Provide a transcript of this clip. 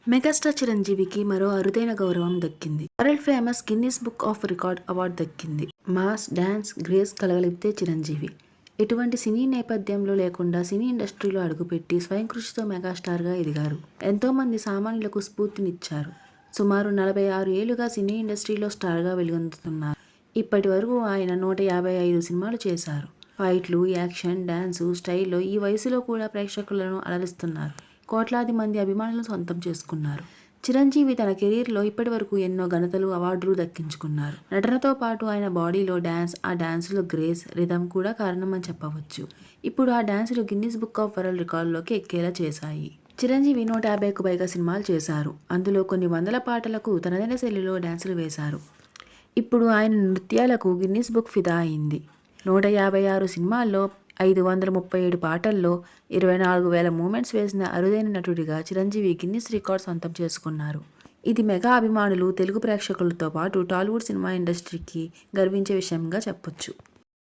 Megastar చిరంజీవికి మరో అరుదైన గౌరవం దక్కింది. World famous Guinness book of record award దక్కింది. మాస్, డాన్స్, గ్రేస్ కలగలిపితే చిరంజీవి. ఎటువంటి సినీ నేపథ్యంలో లేకుండా సినీ ఇండస్ట్రీలో అడుగుపెట్టి స్వయం కృషితో మెగాస్టార్గా ఎదిగారు. ఎంతోమంది సామాన్యులకు స్ఫూర్తినిచ్చారు. సుమారు 46 ఏళ్లుగా సినీ ఇండస్ట్రీలో స్టార్గా వెలుగొందుతున్నారు. ఇప్పటి వరకు ఆయన 155 సినిమాలు చేశారు. ఫైట్లు, యాక్షన్, డాన్సు స్టైల్లో ఈ వయసులో కూడా ప్రేక్షకులను అలరిస్తున్నారు. కోట్లాది మంది అభిమానులను సొంతం చేసుకున్నారు. చిరంజీవి తన కెరీర్లో ఇప్పటివరకు ఎన్నో ఘనతలు, అవార్డులు దక్కించుకున్నారు. నటనతో పాటు ఆయన బాడీలో డాన్స్, ఆ డాన్సులో గ్రేస్, రిథం కూడా కారణమని చెప్పవచ్చు. ఇప్పుడు ఆ డాన్సులు గిన్నిస్ బుక్ ఆఫ్ వరల్డ్ రికార్డులోకి ఎక్కేలా చేశాయి. చిరంజీవి 150కు పైగా సినిమాలు చేశారు. అందులో కొన్ని వందల పాటలకు తనదైన శైలిలో డాన్సులు వేశారు. ఇప్పుడు ఆయన నృత్యాలకు గిన్నిస్ బుక్ ఫిదా అయింది. 156 సినిమాల్లో 537 పాటల్లో 24,000 మూమెంట్స్ వేసిన అరుదైన నటుడిగా చిరంజీవి గిన్నిస్ రికార్డ్ సొంతం చేసుకున్నారు. ఇది మెగా అభిమానులు, తెలుగు ప్రేక్షకులతో పాటు టాలీవుడ్ సినిమా ఇండస్ట్రీకి గర్వించే విషయంగా చెప్పొచ్చు.